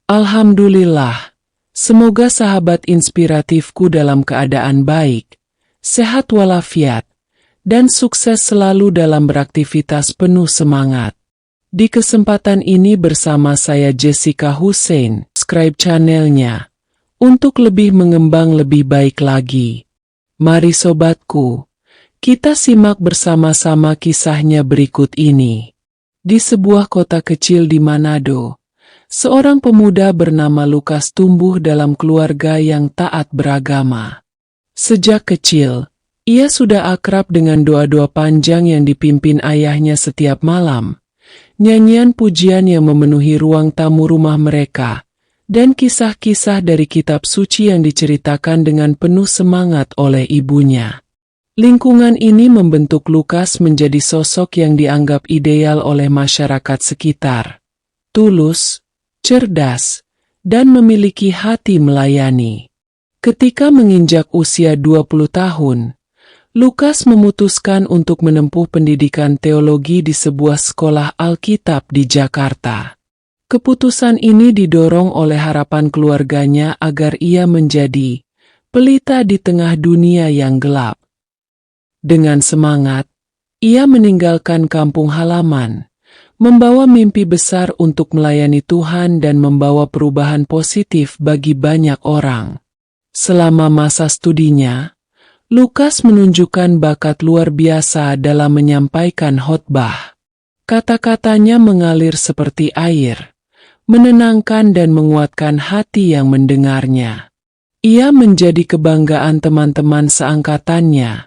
Alhamdulillah, semoga sahabat inspiratifku dalam keadaan baik, sehat walafiat, dan sukses selalu dalam beraktivitas penuh semangat. Di kesempatan ini bersama saya Jessica Hussein, subscribe channelnya, untuk lebih mengembang lebih baik lagi. Mari sobatku, kita simak bersama-sama kisahnya berikut ini. Di sebuah kota kecil di Manado, seorang pemuda bernama Lukas tumbuh dalam keluarga yang taat beragama. Sejak kecil, ia sudah akrab dengan doa-doa panjang yang dipimpin ayahnya setiap malam, nyanyian pujian yang memenuhi ruang tamu rumah mereka, dan kisah-kisah dari kitab suci yang diceritakan dengan penuh semangat oleh ibunya. Lingkungan ini membentuk Lukas menjadi sosok yang dianggap ideal oleh masyarakat sekitar. Tulus, cerdas, dan memiliki hati melayani. Ketika menginjak usia 20 tahun, Lukas memutuskan untuk menempuh pendidikan teologi di sebuah sekolah Alkitab di Jakarta. Keputusan ini didorong oleh harapan keluarganya agar ia menjadi pelita di tengah dunia yang gelap. Dengan semangat, ia meninggalkan kampung halaman, membawa mimpi besar untuk melayani Tuhan dan membawa perubahan positif bagi banyak orang. Selama masa studinya, Lukas menunjukkan bakat luar biasa dalam menyampaikan khotbah. Kata-katanya mengalir seperti air, menenangkan dan menguatkan hati yang mendengarnya. Ia menjadi kebanggaan teman-teman seangkatannya,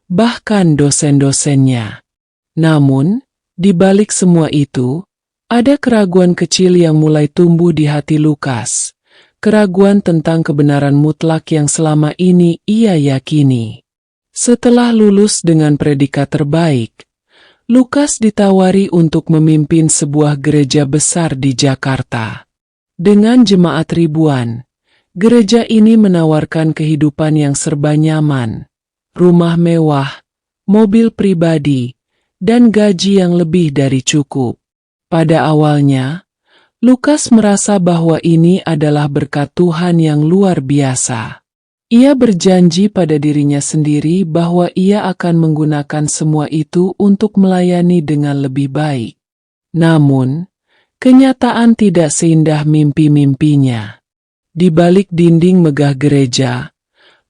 bahkan dosen-dosennya. Namun, di balik semua itu, ada keraguan kecil yang mulai tumbuh di hati Lukas. Keraguan tentang kebenaran mutlak yang selama ini ia yakini. Setelah lulus dengan predikat terbaik, Lukas ditawari untuk memimpin sebuah gereja besar di Jakarta. Dengan jemaat ribuan, gereja ini menawarkan kehidupan yang serba nyaman, rumah mewah, mobil pribadi, dan gaji yang lebih dari cukup. Pada awalnya, Lukas merasa bahwa ini adalah berkat Tuhan yang luar biasa. Ia berjanji pada dirinya sendiri bahwa ia akan menggunakan semua itu untuk melayani dengan lebih baik. Namun, kenyataan tidak seindah mimpi-mimpinya. Di balik dinding megah gereja,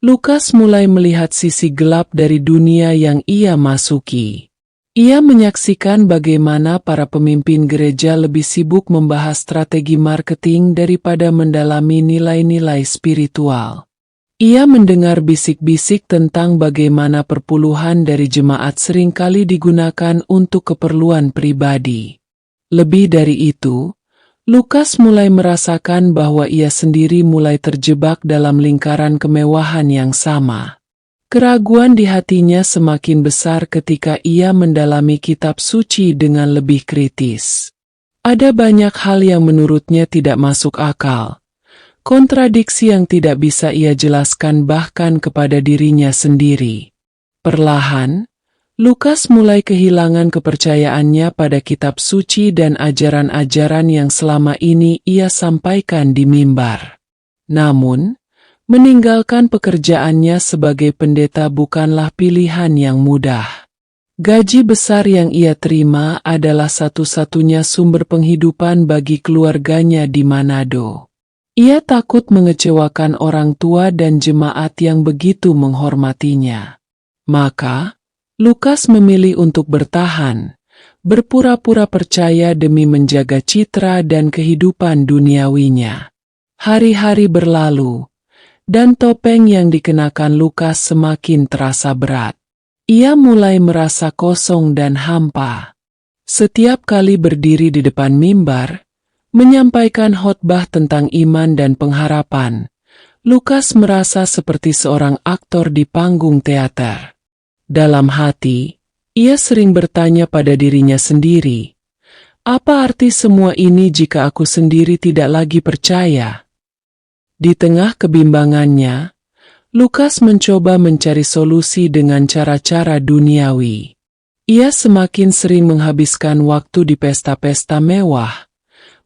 Lukas mulai melihat sisi gelap dari dunia yang ia masuki. Ia menyaksikan bagaimana para pemimpin gereja lebih sibuk membahas strategi marketing daripada mendalami nilai-nilai spiritual. Ia mendengar bisik-bisik tentang bagaimana perpuluhan dari jemaat seringkali digunakan untuk keperluan pribadi. Lebih dari itu, Lukas mulai merasakan bahwa ia sendiri mulai terjebak dalam lingkaran kemewahan yang sama. Keraguan di hatinya semakin besar ketika ia mendalami kitab suci dengan lebih kritis. Ada banyak hal yang menurutnya tidak masuk akal. Kontradiksi yang tidak bisa ia jelaskan bahkan kepada dirinya sendiri. Perlahan, Lukas mulai kehilangan kepercayaannya pada kitab suci dan ajaran-ajaran yang selama ini ia sampaikan di mimbar. Namun, meninggalkan pekerjaannya sebagai pendeta bukanlah pilihan yang mudah. Gaji besar yang ia terima adalah satu-satunya sumber penghidupan bagi keluarganya di Manado. Ia takut mengecewakan orang tua dan jemaat yang begitu menghormatinya. Maka, Lukas memilih untuk bertahan, berpura-pura percaya demi menjaga citra dan kehidupan duniawinya. Hari-hari berlalu, dan topeng yang dikenakan Lukas semakin terasa berat. Ia mulai merasa kosong dan hampa. Setiap kali berdiri di depan mimbar, menyampaikan khotbah tentang iman dan pengharapan, Lukas merasa seperti seorang aktor di panggung teater. Dalam hati, ia sering bertanya pada dirinya sendiri, apa arti semua ini jika aku sendiri tidak lagi percaya? Di tengah kebimbangannya, Lukas mencoba mencari solusi dengan cara-cara duniawi. Ia semakin sering menghabiskan waktu di pesta-pesta mewah,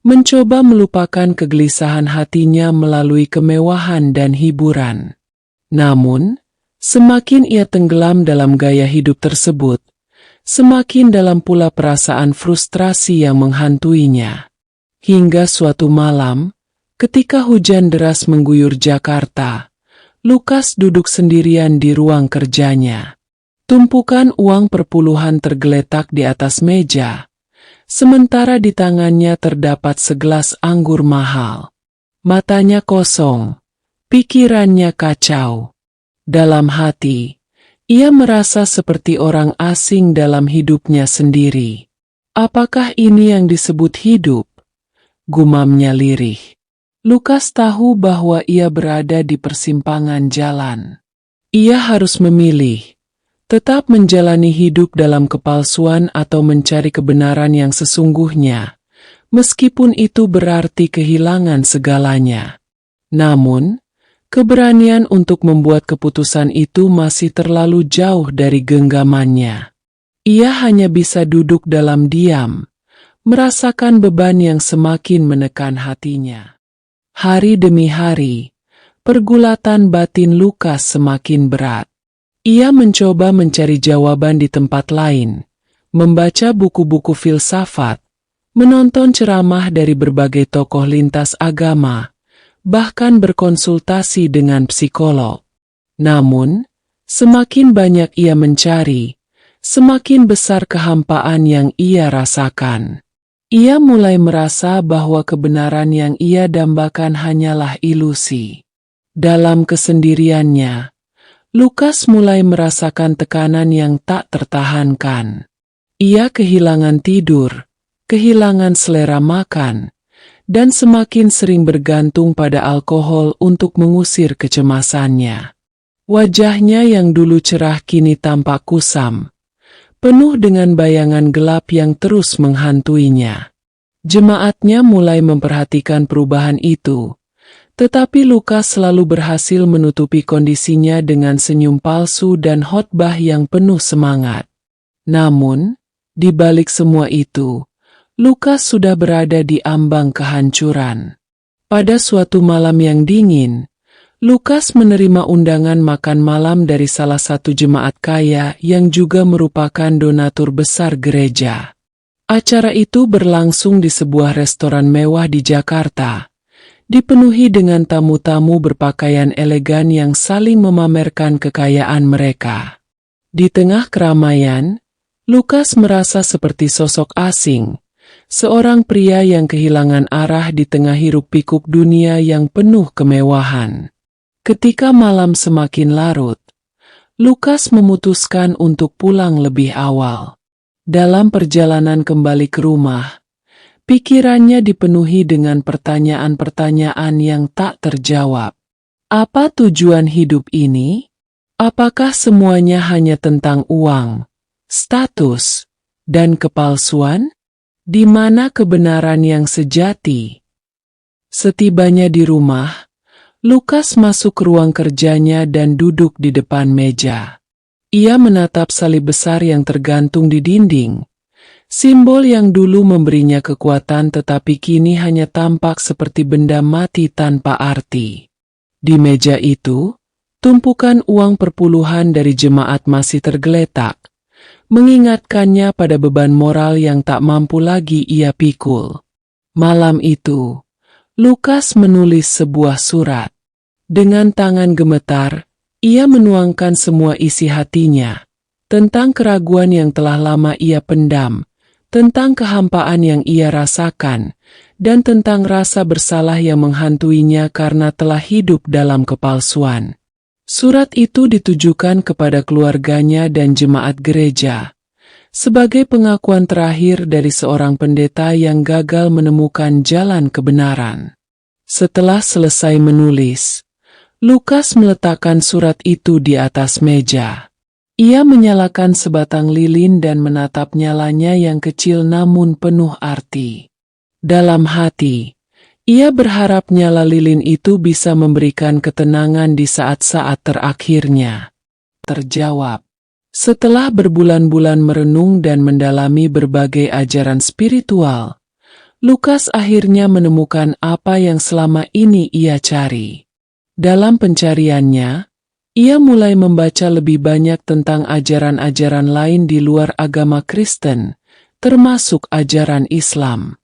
mencoba melupakan kegelisahan hatinya melalui kemewahan dan hiburan. Namun, semakin ia tenggelam dalam gaya hidup tersebut, semakin dalam pula perasaan frustrasi yang menghantuinya. Hingga suatu malam, ketika hujan deras mengguyur Jakarta, Lukas duduk sendirian di ruang kerjanya. Tumpukan uang perpuluhan tergeletak di atas meja, sementara di tangannya terdapat segelas anggur mahal. Matanya kosong, pikirannya kacau. Dalam hati, ia merasa seperti orang asing dalam hidupnya sendiri. Apakah ini yang disebut hidup? Gumamnya lirih. Lukas tahu bahwa ia berada di persimpangan jalan. Ia harus memilih, tetap menjalani hidup dalam kepalsuan atau mencari kebenaran yang sesungguhnya, meskipun itu berarti kehilangan segalanya. Namun, keberanian untuk membuat keputusan itu masih terlalu jauh dari genggamannya. Ia hanya bisa duduk dalam diam, merasakan beban yang semakin menekan hatinya. Hari demi hari, pergulatan batin Lukas semakin berat. Ia mencoba mencari jawaban di tempat lain, membaca buku-buku filsafat, menonton ceramah dari berbagai tokoh lintas agama, bahkan berkonsultasi dengan psikolog. Namun, semakin banyak ia mencari, semakin besar kehampaan yang ia rasakan. Ia mulai merasa bahwa kebenaran yang ia dambakan hanyalah ilusi. Dalam kesendiriannya, Lukas mulai merasakan tekanan yang tak tertahankan. Ia kehilangan tidur, kehilangan selera makan, dan semakin sering bergantung pada alkohol untuk mengusir kecemasannya. Wajahnya yang dulu cerah kini tampak kusam, penuh dengan bayangan gelap yang terus menghantuinya. Jemaatnya mulai memperhatikan perubahan itu, tetapi Lukas selalu berhasil menutupi kondisinya dengan senyum palsu dan khotbah yang penuh semangat. Namun, di balik semua itu, Lukas sudah berada di ambang kehancuran. Pada suatu malam yang dingin, Lukas menerima undangan makan malam dari salah satu jemaat kaya yang juga merupakan donatur besar gereja. Acara itu berlangsung di sebuah restoran mewah di Jakarta, dipenuhi dengan tamu-tamu berpakaian elegan yang saling memamerkan kekayaan mereka. Di tengah keramaian, Lukas merasa seperti sosok asing, seorang pria yang kehilangan arah di tengah hiruk-pikuk dunia yang penuh kemewahan. Ketika malam semakin larut, Lukas memutuskan untuk pulang lebih awal. Dalam perjalanan kembali ke rumah, pikirannya dipenuhi dengan pertanyaan-pertanyaan yang tak terjawab. Apa tujuan hidup ini? Apakah semuanya hanya tentang uang, status, dan kepalsuan? Di mana kebenaran yang sejati? Setibanya di rumah, Lukas masuk ke ruang kerjanya dan duduk di depan meja. Ia menatap salib besar yang tergantung di dinding, simbol yang dulu memberinya kekuatan tetapi kini hanya tampak seperti benda mati tanpa arti. Di meja itu, tumpukan uang perpuluhan dari jemaat masih tergeletak, mengingatkannya pada beban moral yang tak mampu lagi ia pikul. Malam itu, Lukas menulis sebuah surat. Dengan tangan gemetar, ia menuangkan semua isi hatinya, tentang keraguan yang telah lama ia pendam, tentang kehampaan yang ia rasakan, dan tentang rasa bersalah yang menghantuinya karena telah hidup dalam kepalsuan. Surat itu ditujukan kepada keluarganya dan jemaat gereja, sebagai pengakuan terakhir dari seorang pendeta yang gagal menemukan jalan kebenaran. Setelah selesai menulis, Lukas meletakkan surat itu di atas meja. Ia menyalakan sebatang lilin dan menatap nyalanya yang kecil namun penuh arti. Dalam hati, ia berharap nyala lilin itu bisa memberikan ketenangan di saat-saat terakhirnya. Terjawab. Setelah berbulan-bulan merenung dan mendalami berbagai ajaran spiritual, Lukas akhirnya menemukan apa yang selama ini ia cari. Dalam pencariannya, ia mulai membaca lebih banyak tentang ajaran-ajaran lain di luar agama Kristen, termasuk ajaran Islam.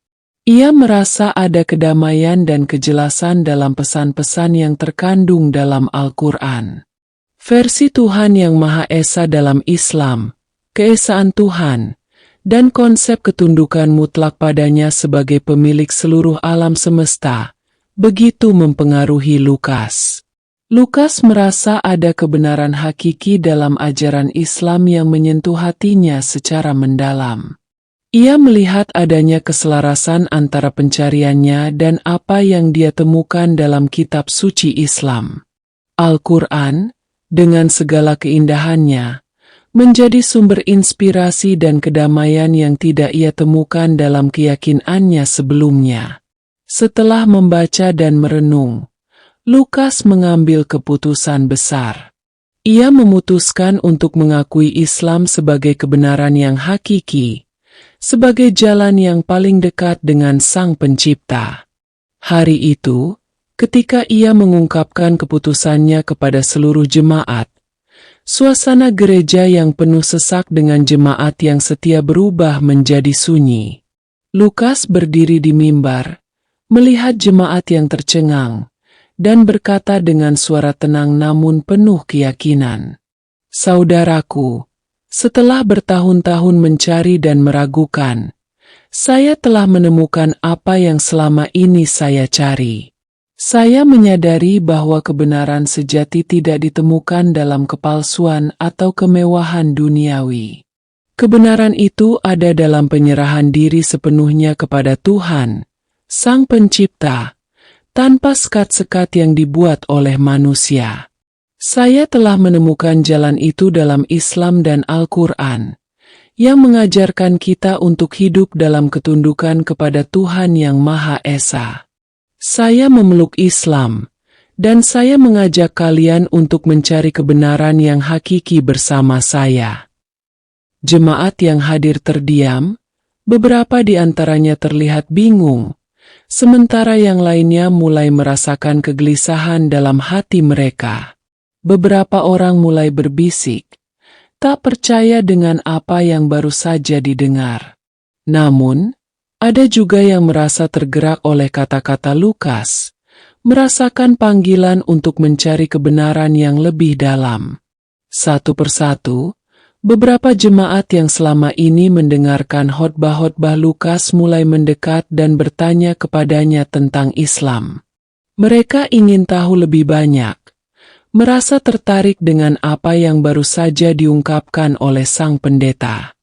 Ia merasa ada kedamaian dan kejelasan dalam pesan-pesan yang terkandung dalam Al-Quran. Versi Tuhan Yang Maha Esa dalam Islam, keesaan Tuhan, dan konsep ketundukan mutlak padanya sebagai pemilik seluruh alam semesta, begitu mempengaruhi Lukas. Lukas merasa ada kebenaran hakiki dalam ajaran Islam yang menyentuh hatinya secara mendalam. Ia melihat adanya keselarasan antara pencariannya dan apa yang dia temukan dalam kitab suci Islam. Al-Quran, dengan segala keindahannya, menjadi sumber inspirasi dan kedamaian yang tidak ia temukan dalam keyakinannya sebelumnya. Setelah membaca dan merenung, Lukas mengambil keputusan besar. Ia memutuskan untuk mengakui Islam sebagai kebenaran yang hakiki, sebagai jalan yang paling dekat dengan Sang Pencipta. Hari itu, ketika ia mengungkapkan keputusannya kepada seluruh jemaat, suasana gereja yang penuh sesak dengan jemaat yang setia berubah menjadi sunyi. Lukas berdiri di mimbar, melihat jemaat yang tercengang, dan berkata dengan suara tenang namun penuh keyakinan, "Saudaraku, setelah bertahun-tahun mencari dan meragukan, saya telah menemukan apa yang selama ini saya cari. Saya menyadari bahwa kebenaran sejati tidak ditemukan dalam kepalsuan atau kemewahan duniawi. Kebenaran itu ada dalam penyerahan diri sepenuhnya kepada Tuhan, Sang Pencipta, tanpa sekat-sekat yang dibuat oleh manusia. Saya telah menemukan jalan itu dalam Islam dan Al-Quran, yang mengajarkan kita untuk hidup dalam ketundukan kepada Tuhan Yang Maha Esa. Saya memeluk Islam, dan saya mengajak kalian untuk mencari kebenaran yang hakiki bersama saya." Jemaat yang hadir terdiam, beberapa di antaranya terlihat bingung, sementara yang lainnya mulai merasakan kegelisahan dalam hati mereka. Beberapa orang mulai berbisik, tak percaya dengan apa yang baru saja didengar. Namun, ada juga yang merasa tergerak oleh kata-kata Lukas, merasakan panggilan untuk mencari kebenaran yang lebih dalam. Satu persatu, beberapa jemaat yang selama ini mendengarkan khotbah-khotbah Lukas mulai mendekat dan bertanya kepadanya tentang Islam. Mereka ingin tahu lebih banyak, merasa tertarik dengan apa yang baru saja diungkapkan oleh sang pendeta.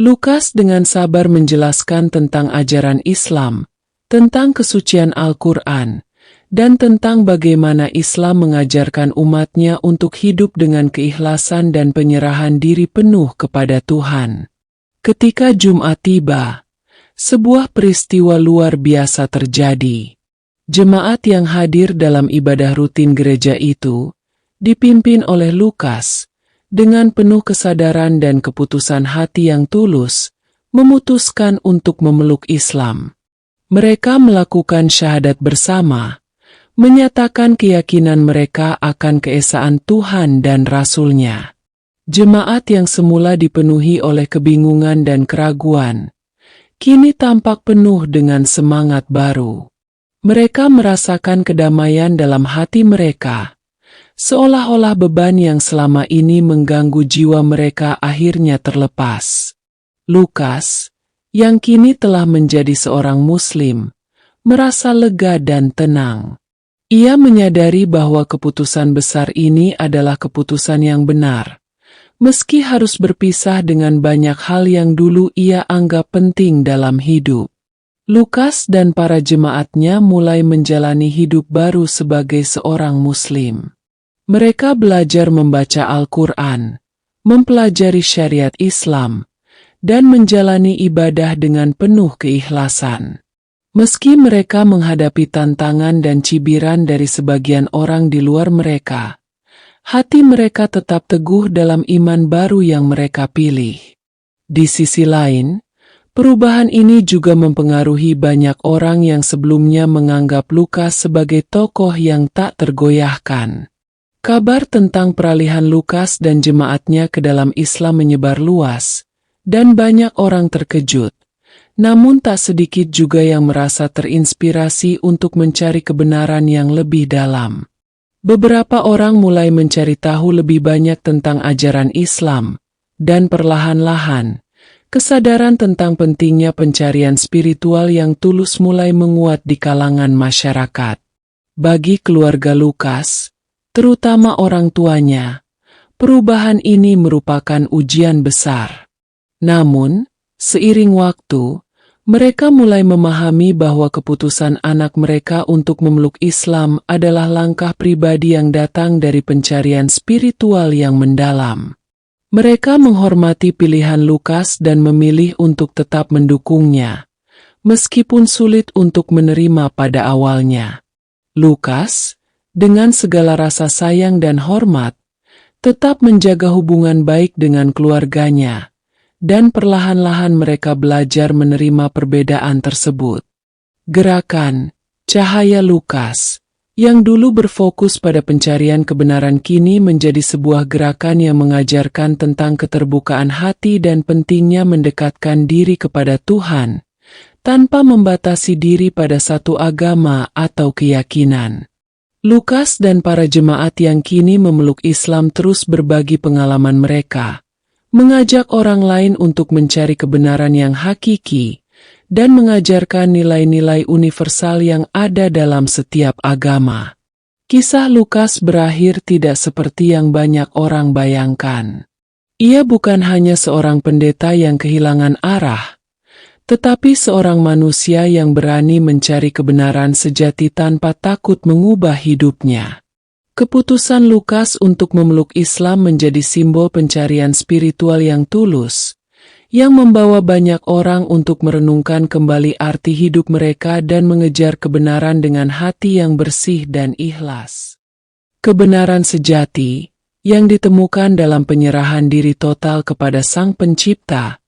Lukas dengan sabar menjelaskan tentang ajaran Islam, tentang kesucian Al-Quran, dan tentang bagaimana Islam mengajarkan umatnya untuk hidup dengan keikhlasan dan penyerahan diri penuh kepada Tuhan. Ketika Jumat tiba, sebuah peristiwa luar biasa terjadi. Jemaat yang hadir dalam ibadah rutin gereja itu, dipimpin oleh Lukas, dengan penuh kesadaran dan keputusan hati yang tulus, memutuskan untuk memeluk Islam. Mereka melakukan syahadat bersama, menyatakan keyakinan mereka akan keesaan Tuhan dan Rasul-Nya. Jemaat yang semula dipenuhi oleh kebingungan dan keraguan, kini tampak penuh dengan semangat baru. Mereka merasakan kedamaian dalam hati mereka, seolah-olah beban yang selama ini mengganggu jiwa mereka akhirnya terlepas. Lukas, yang kini telah menjadi seorang Muslim, merasa lega dan tenang. Ia menyadari bahwa keputusan besar ini adalah keputusan yang benar, meski harus berpisah dengan banyak hal yang dulu ia anggap penting dalam hidup. Lukas dan para jemaatnya mulai menjalani hidup baru sebagai seorang Muslim. Mereka belajar membaca Al-Quran, mempelajari syariat Islam, dan menjalani ibadah dengan penuh keikhlasan. Meski mereka menghadapi tantangan dan cibiran dari sebagian orang di luar mereka, hati mereka tetap teguh dalam iman baru yang mereka pilih. Di sisi lain, Perubahan ini juga mempengaruhi banyak orang yang sebelumnya menganggap Lukas sebagai tokoh yang tak tergoyahkan. Kabar tentang peralihan Lukas dan jemaatnya ke dalam Islam menyebar luas, dan banyak orang terkejut. Namun tak sedikit juga yang merasa terinspirasi untuk mencari kebenaran yang lebih dalam. Beberapa orang mulai mencari tahu lebih banyak tentang ajaran Islam, dan perlahan-lahan, kesadaran tentang pentingnya pencarian spiritual yang tulus mulai menguat di kalangan masyarakat. Bagi keluarga Lukas, terutama orang tuanya, perubahan ini merupakan ujian besar. Namun, seiring waktu, mereka mulai memahami bahwa keputusan anak mereka untuk memeluk Islam adalah langkah pribadi yang datang dari pencarian spiritual yang mendalam. Mereka menghormati pilihan Lukas dan memilih untuk tetap mendukungnya, meskipun sulit untuk menerima pada awalnya. Lukas, dengan segala rasa sayang dan hormat, tetap menjaga hubungan baik dengan keluarganya, dan perlahan-lahan mereka belajar menerima perbedaan tersebut. Gerakan Cahaya Lukas, yang dulu berfokus pada pencarian kebenaran, kini menjadi sebuah gerakan yang mengajarkan tentang keterbukaan hati dan pentingnya mendekatkan diri kepada Tuhan, tanpa membatasi diri pada satu agama atau keyakinan. Lukas dan para jemaat yang kini memeluk Islam terus berbagi pengalaman mereka, mengajak orang lain untuk mencari kebenaran yang hakiki, dan mengajarkan nilai-nilai universal yang ada dalam setiap agama. Kisah Lukas berakhir tidak seperti yang banyak orang bayangkan. Ia bukan hanya seorang pendeta yang kehilangan arah, tetapi seorang manusia yang berani mencari kebenaran sejati tanpa takut mengubah hidupnya. Keputusan Lukas untuk memeluk Islam menjadi simbol pencarian spiritual yang tulus, yang membawa banyak orang untuk merenungkan kembali arti hidup mereka dan mengejar kebenaran dengan hati yang bersih dan ikhlas. Kebenaran sejati, yang ditemukan dalam penyerahan diri total kepada Sang Pencipta,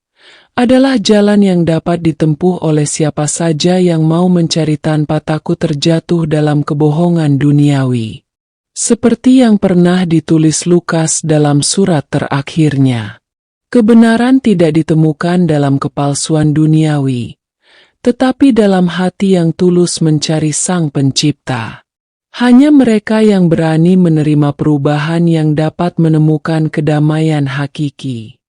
adalah jalan yang dapat ditempuh oleh siapa saja yang mau mencari tanpa takut terjatuh dalam kebohongan duniawi. Seperti yang pernah ditulis Lukas dalam surat terakhirnya, kebenaran tidak ditemukan dalam kepalsuan duniawi, tetapi dalam hati yang tulus mencari Sang Pencipta. Hanya mereka yang berani menerima perubahan yang dapat menemukan kedamaian hakiki.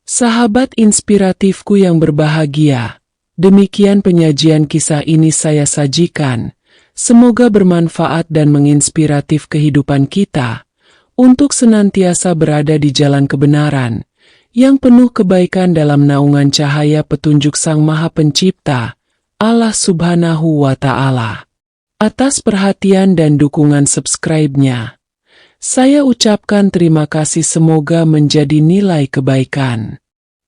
Sahabat inspiratifku yang berbahagia, demikian penyajian kisah ini saya sajikan. Semoga bermanfaat dan menginspiratif kehidupan kita, untuk senantiasa berada di jalan kebenaran, yang penuh kebaikan dalam naungan cahaya petunjuk Sang Maha Pencipta, Allah Subhanahu wa Ta'ala. Atas perhatian dan dukungan subscribe-nya, saya ucapkan terima kasih, semoga menjadi nilai kebaikan.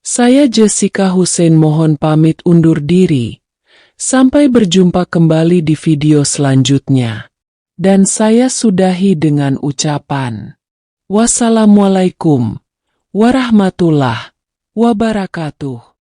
Saya Jessica Hussein mohon pamit undur diri. Sampai berjumpa kembali di video selanjutnya. Dan saya sudahi dengan ucapan wassalamualaikum warahmatullahi wabarakatuh.